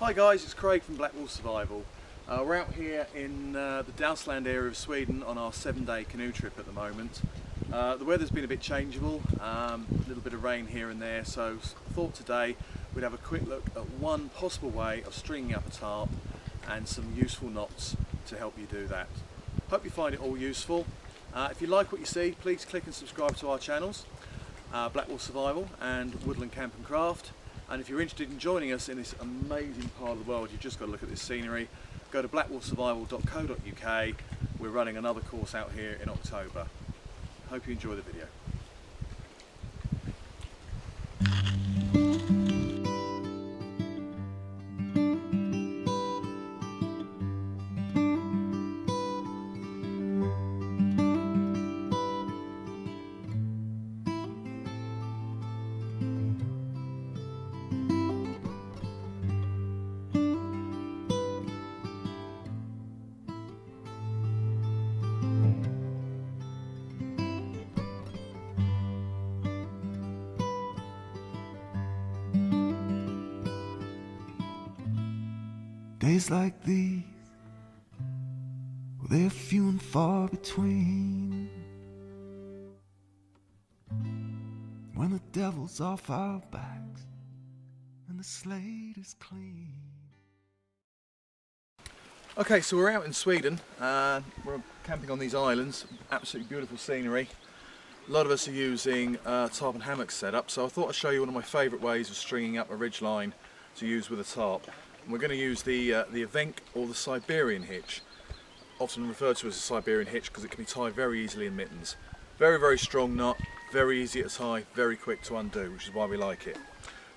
Hi guys, it's Craig from Blackwolf Survival. We're out here in the Dalsland area of Sweden on our 7-day canoe trip at the moment. The weather's been a bit changeable, a little bit of rain here and there, so thought today we'd have a quick look at one possible way of stringing up a tarp and some useful knots to help you do that. Hope you find it all useful. If you like what you see, please click and subscribe to our channels, Blackwolf Survival and Woodland Camp and Craft. And if you're interested in joining us in this amazing part of the world, you've just got to look at this scenery. Go to blackwolfsurvival.co.uk. We're running another course out here in October. Hope you enjoy the video. Days like these, well, they're few and far between. When the devil's off our backs and the slate is clean. Okay, so we're out in Sweden. We're camping on these islands. Absolutely beautiful scenery. A lot of us are using tarp and hammock setup, so I thought I'd show you one of my favourite ways of stringing up a ridgeline to use with a tarp. We're going to use the Evenk or the Siberian hitch, often referred to as a Siberian hitch because it can be tied very easily in mittens. Very, very strong knot, very easy to tie, very quick to undo, which is why we like it.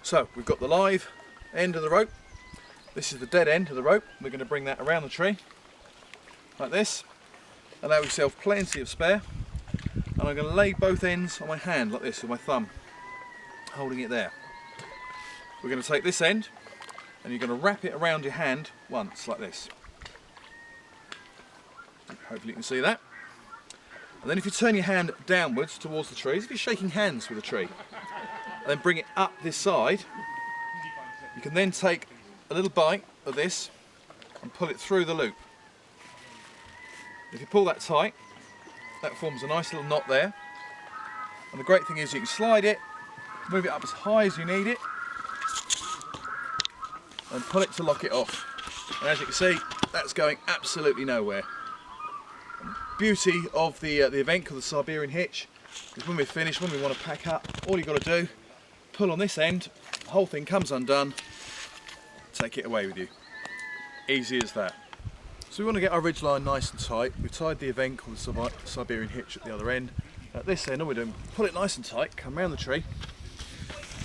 So we've got the live end of the rope. This is the dead end of the rope. We're going to bring that around the tree like this. Allow yourself plenty of spare, and I'm going to lay both ends on my hand like this with my thumb, holding it there. We're going to take this end and you're going to wrap it around your hand once, like this. Hopefully you can see that. And then if you turn your hand downwards towards the tree, as if you're shaking hands with a tree, and then bring it up this side, you can then take a little bite of this and pull it through the loop. If you pull that tight, that forms a nice little knot there. And the great thing is you can slide it, move it up as high as you need it, and pull it to lock it off. And as you can see, that's going absolutely nowhere. And the beauty of the Evenk or the Siberian hitch is when we're finished, when we want to pack up, all you've got to do, pull on this end, the whole thing comes undone, take it away with you. Easy as that. So we want to get our ridgeline nice and tight. We've tied the Evenk or the Siberian hitch at the other end. At this end, all we're doing, pull it nice and tight, come round the tree,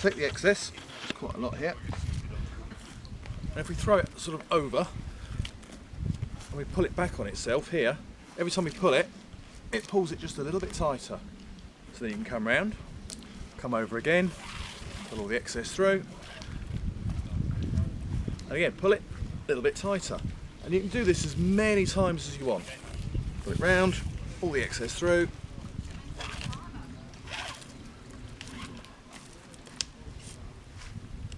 take the excess, there's quite a lot here. And if we throw it sort of over and we pull it back on itself here, every time we pull it, it pulls it just a little bit tighter. So then you can come round, come over again, pull all the excess through, and again pull it a little bit tighter. And you can do this as many times as you want. Pull it round, pull the excess through.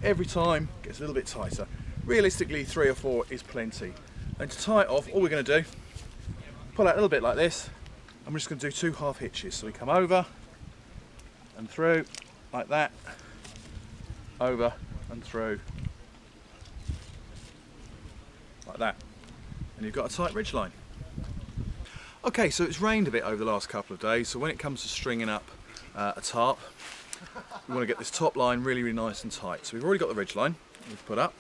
Every time it gets a little bit tighter. Realistically 3 or 4 is plenty. And to tie it off, all we're going to do, pull out a little bit like this, and we're just going to do 2 half hitches. So we come over and through like that, over and through like that, and you've got a tight ridgeline. Okay, so it's rained a bit over the last couple of days, so when it comes to stringing up a tarp, we want to get this top line really, really nice and tight. So we've already got the ridgeline we've put up.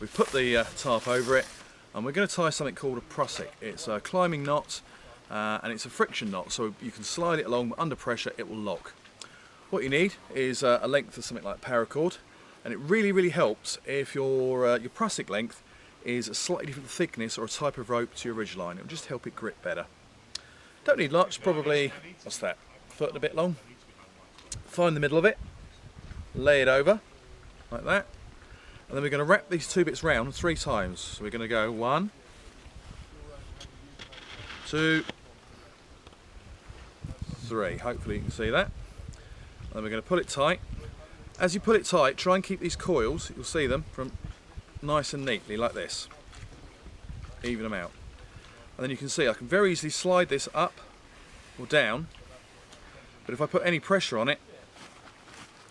We've put the tarp over it, and we're going to tie something called a prusik. It's a climbing knot, and it's a friction knot, so you can slide it along, but under pressure it will lock. What you need is a length of something like paracord, and it really, really helps if your prusik length is a slightly different thickness or a type of rope to your ridgeline. It will just help it grip better. Don't need much, probably, what's that, a foot and a bit long. Find the middle of it, lay it over, like that. And then we're going to wrap these 2 bits round 3 times. So we're going to go 1, 2, 3. Hopefully you can see that. And then we're going to pull it tight. As you pull it tight, try and keep these coils, you'll see them, from nice and neatly like this. Even them out. And then you can see I can very easily slide this up or down, but if I put any pressure on it,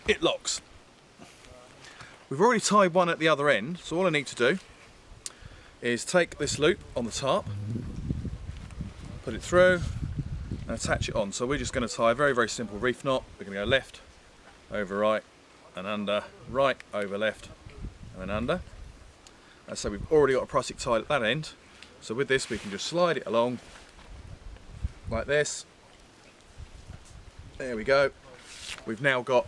it locks. We've already tied one at the other end, so all I need to do is take this loop on the tarp, put it through and attach it on. So we're just going to tie a very, very simple reef knot. We're going to go left over right and under, right over left and then under. And so we've already got a prusik tied at that end. So with this we can just slide it along like this. There we go. We've now got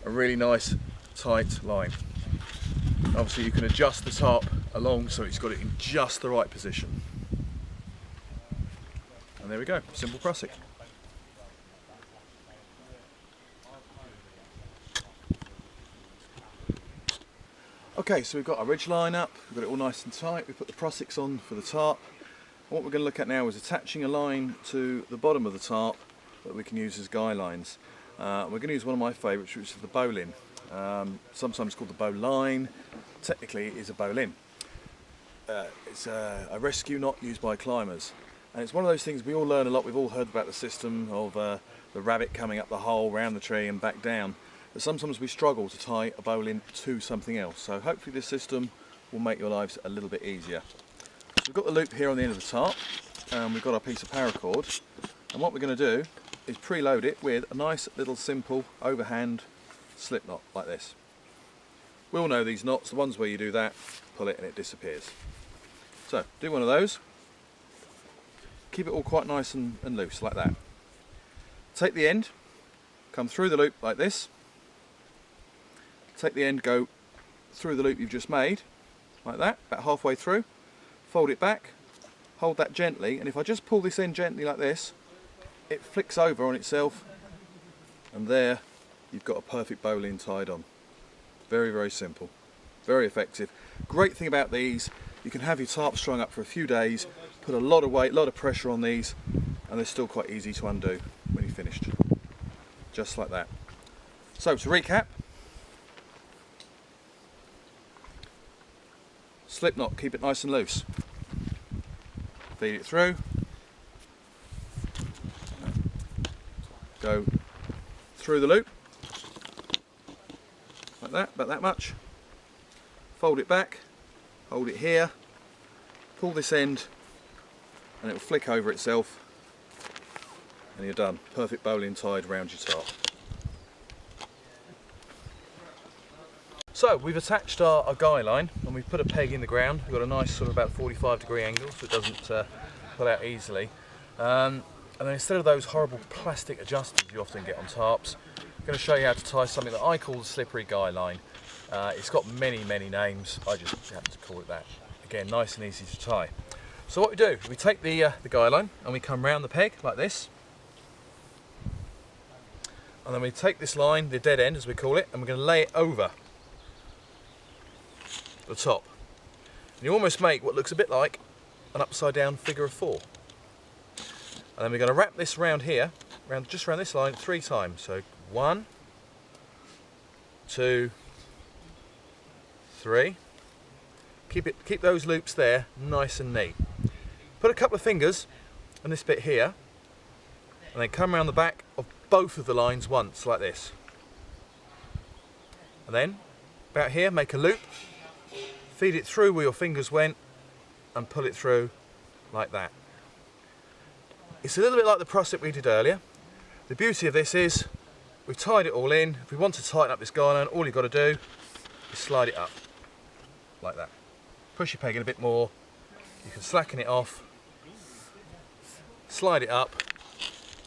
a really nice tight line. Obviously you can adjust the tarp along so it's got it in just the right position. And there we go, simple prusik. Okay, so we've got our ridge line up, we've got it all nice and tight, we put the prusiks on for the tarp. And what we're going to look at now is attaching a line to the bottom of the tarp that we can use as guy lines. We're going to use one of my favourites, which is the bowline. Sometimes called the bow line. Technically it is a bowline. It's a rescue knot used by climbers, and it's one of those things we all learn a lot. We've all heard about the system of the rabbit coming up the hole, round the tree and back down, but sometimes we struggle to tie a bowline to something else, so hopefully this system will make your lives a little bit easier. So we've got the loop here on the end of the tarp, and we've got our piece of paracord, and what we're going to do is preload it with a nice little simple overhand slip knot like this. We all know these knots, the ones where you do that, pull it and it disappears. So do one of those, keep it all quite nice and loose like that. Take the end, come through the loop like this, take the end, go through the loop you've just made like that, about halfway through, fold it back, hold that gently, and if I just pull this end gently like this, it flicks over on itself, and there you've got a perfect bowline tied on. Very, very simple, very effective. Great thing about these, you can have your tarp strung up for a few days, put a lot of weight, a lot of pressure on these, and they're still quite easy to undo when you're finished. Just like that. So to recap, slip knot, keep it nice and loose. Feed it through. Go through the loop. Like that, about that much. Fold it back, hold it here, pull this end, and it will flick over itself, and you're done. Perfect bowline tied around your tarp. So we've attached our guy line, and we've put a peg in the ground. We've got a nice sort of about 45-degree angle, so it doesn't pull out easily. And then instead of those horrible plastic adjusters you often get on tarps, I'm going to show you how to tie something that I call the slippery guy line. It's got many, many names. I just happen to call it that. Again, nice and easy to tie. So what we do, we take the guy line and we come round the peg like this. And then we take this line, the dead end as we call it, and we're going to lay it over the top. And you almost make what looks a bit like an upside down figure of 4. And then we're going to wrap this round here, just around this line 3 times. So 1, 2, 3. Keep those loops there nice and neat. Put a couple of fingers on this bit here, and then come around the back of both of the lines once like this. And then about here, make a loop, feed it through where your fingers went, and pull it through like that. It's a little bit like the prusik we did earlier. The beauty of this is we've tied it all in. If we want to tighten up this guy line, all you've got to do is slide it up like that. Push your peg in a bit more. You can slacken it off, slide it up,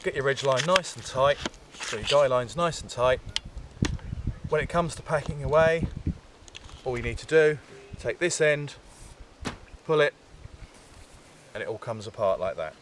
get your ridge line nice and tight, so your guy line's nice and tight. When it comes to packing away, all you need to do, take this end, pull it, and it all comes apart like that.